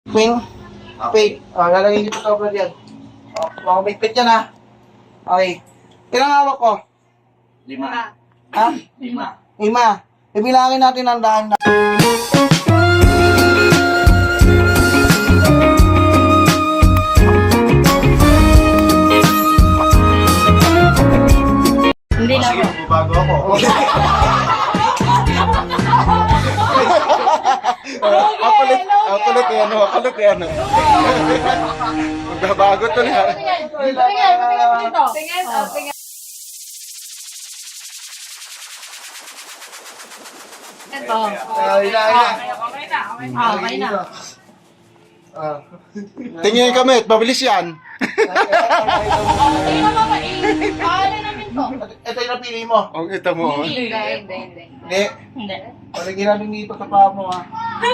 Queen. Wait. Lalagay dito sa brad yan. Mga bigpit yan ha. Okay. Ilang hawak ko? 5. Ha? 5. 5. Ibilangin natin ang daan na. Hindi na ako. Bago ako. Akulit yan. Magbabago to na. Tingin. Ito. Okay na. Tingin kami, mabilis yan. Tingin na mama, paano namin to? Ito yung napili mo. Ang ito mo. Hindi. Hindi. Palagyan natin dito sa paa mo ha.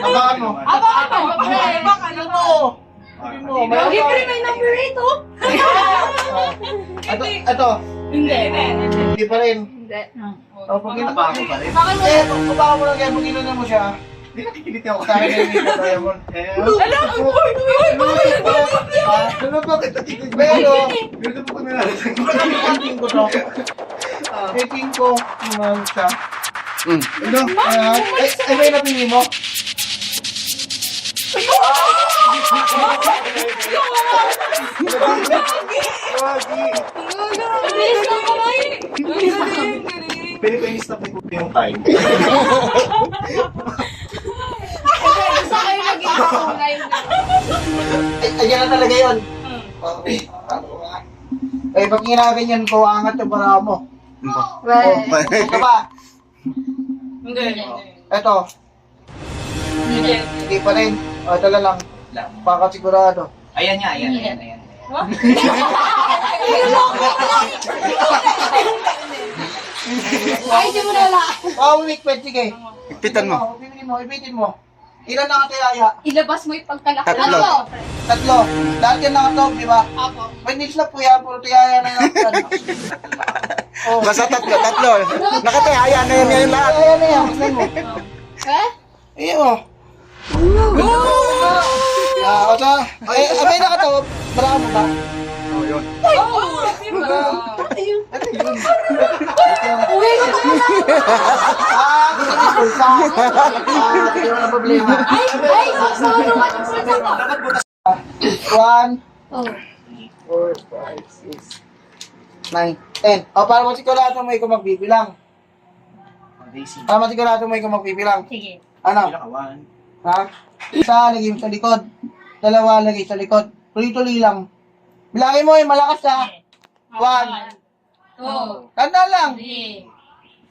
Abangan mo. Ano mo? Sabi mo. Lagi pa rin may number 8 oh. Ito. Hindi. Hindi pa rin. Hindi. Pag Nabago pa rin. kung bago mo lang yan, pag inunan mo siya, Kilit ako. sa akin ay dito tayo mo. Ano ba kita kilig? Pero, Ganito po na lang. rating ko to. Rating ko, naman siya. Ano? Ay, may napili mo? Bilis na kamay. Pinipinis na po yung time. Sa kayo naging kakulay. Ayan na talaga yun. Okay. Eh, pag ginaganyan ko, angat yung para mo. Ito ba? Hindi. Ito. Hindi pa rin. O, ito na lang. Pakasigurado. Ayan. Ay, di mo nala. Week 20 kay. Ipitan mo. Ibitin mo. Ilan nakatiyaya? Ilabas mo yung pagkalaki. 3. 3. Lahat yan nakatog, di ba? Apo. May nils na po yan, puro tiyaya na yan. Oh. Basta 3. Nakatihaya na yan yung lahat. Tiyaya na yan, tignan mo. Eh? Ayan mo. O sa, abay nakatawag. Marami ba? Oh, yun. Uwi ko pa na. Gusto niyo pulsa. Hindi mo na problema. Ay, saan naman yung pulsa ko? 1, Oh. 4, 5, 6, 9, 10. O, para masigurado mo ikaw magbibilang. Para masigurado mo ikaw magbibilang. Sige. Ano? Ha? Isa, lagay mo sa likod. 2, lagay sa likod. Tuloy-tuloy lang. Bilangin mo malakas ha. 1. 2, Tanda lang. 3,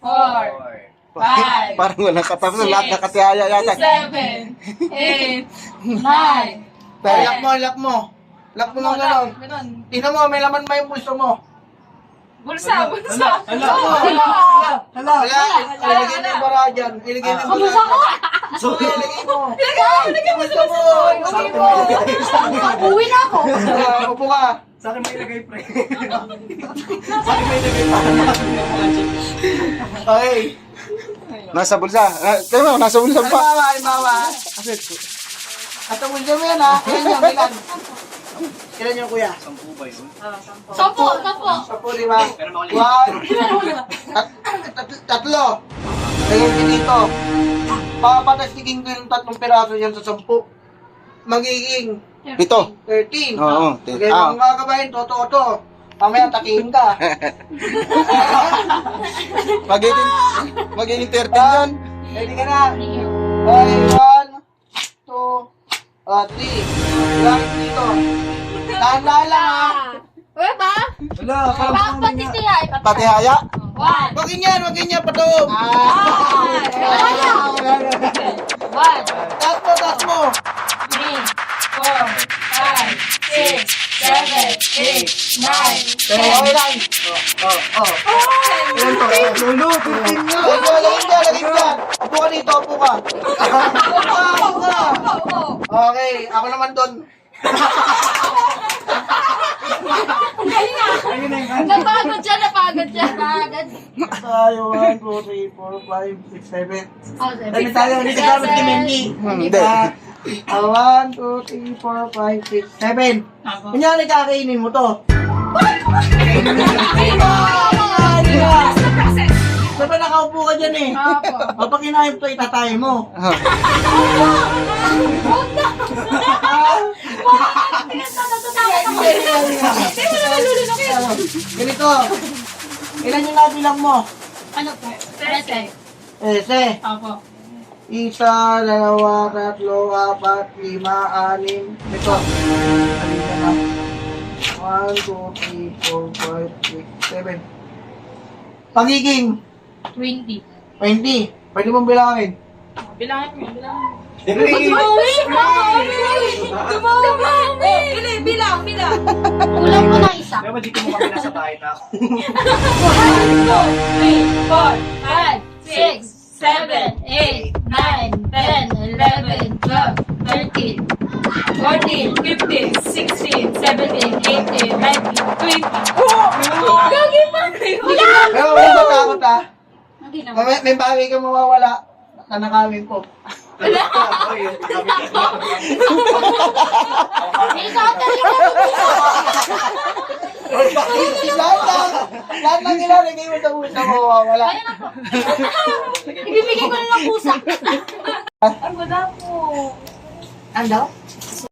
4, 5, Parang walang katapos. Lahat nakatihaya yata. 7, 8, 9. Pero lock mo. Lock mo lang gano'n. Tingnan mo, may laman ba yung pulso mo? Bulsa. Wala. Ilagay mo yung bara dyan. Ilagay mo yung Bulsa ko. Ilagay mo. Ilagay mo sa bulsa. Uwi na ako. Upo ka. Sa akin may ilagay pre. Okay. Nasa bulsa. Tingnan mo, nasa bulsa pa. Halimbawa. At ang pulso mo yan ha. Ilan? Ilan yung kuya? 10 ba yun? Sampo. 10, di ba? 1, 3. Lagyan ko dito. Papatastikin ko yung 3 piraso yan sa 10. Magiging 7. 13. Oo. Okay, mga kakabayan, totoo. Mamaya takihin ka. Magiging 13 yun. Ready ka na? Okay, 1, 2, 3. Lagyan ko dito. Tahan-tahan lang ha. Uwi ba? Wala, Pati siya. Patihaya? 1. Wag ganyan, patawag. Taas mo. 3, 4, 5, 6, 7, 8, 9, Okay lang. Lulu, 15 na. Lagay dyan. Upo ka dito, upo ka. Upo ka. Okay, ako naman doon. Napagod siya. Tayo, 1, 2, 3, 4, 5, 6, 7. Oh, Dami tayo, hindi ka dapat kimendi. Hindi. 1, 2, 3, 4, 5, 6, 7. Apo. Kunyari kakainin mo to. Sabi nakaupo ka dyan eh. Apo. Kapag kinain to, itatay mo. Ganito. Ilan yung nabilang mo? Ano po? Trece. Ese. Apo. Isa, dalawa, tatlo, apat, lima, anim. Ito. Alin ka na? 1, 2, 3, 4, 5, 6, 7. Pagiging 20. 20. Pwede mong bilangin. Bilangin mo, bilangin mo. Three. Bilang. Kulang ko ng isa. Kaya ba dito mo kami nasa bahay na ako? 1, 2, 3, 4, 5, 6, 7, 8, 9, 10, 11, 12, 13, 14, 15, 16, 17, 18, 19, 20. Gagi pa! Pero huwag matakot ah. Ang ginawa. May bagay kang mawawala. Nanakawin ko. Oy, yung kami Ikaw talaga. Lahat ng ilalagay mo sa pusa mawawala. Ayun na po. Ibibigay ko na ng pusa. Ang ganda po. Ano?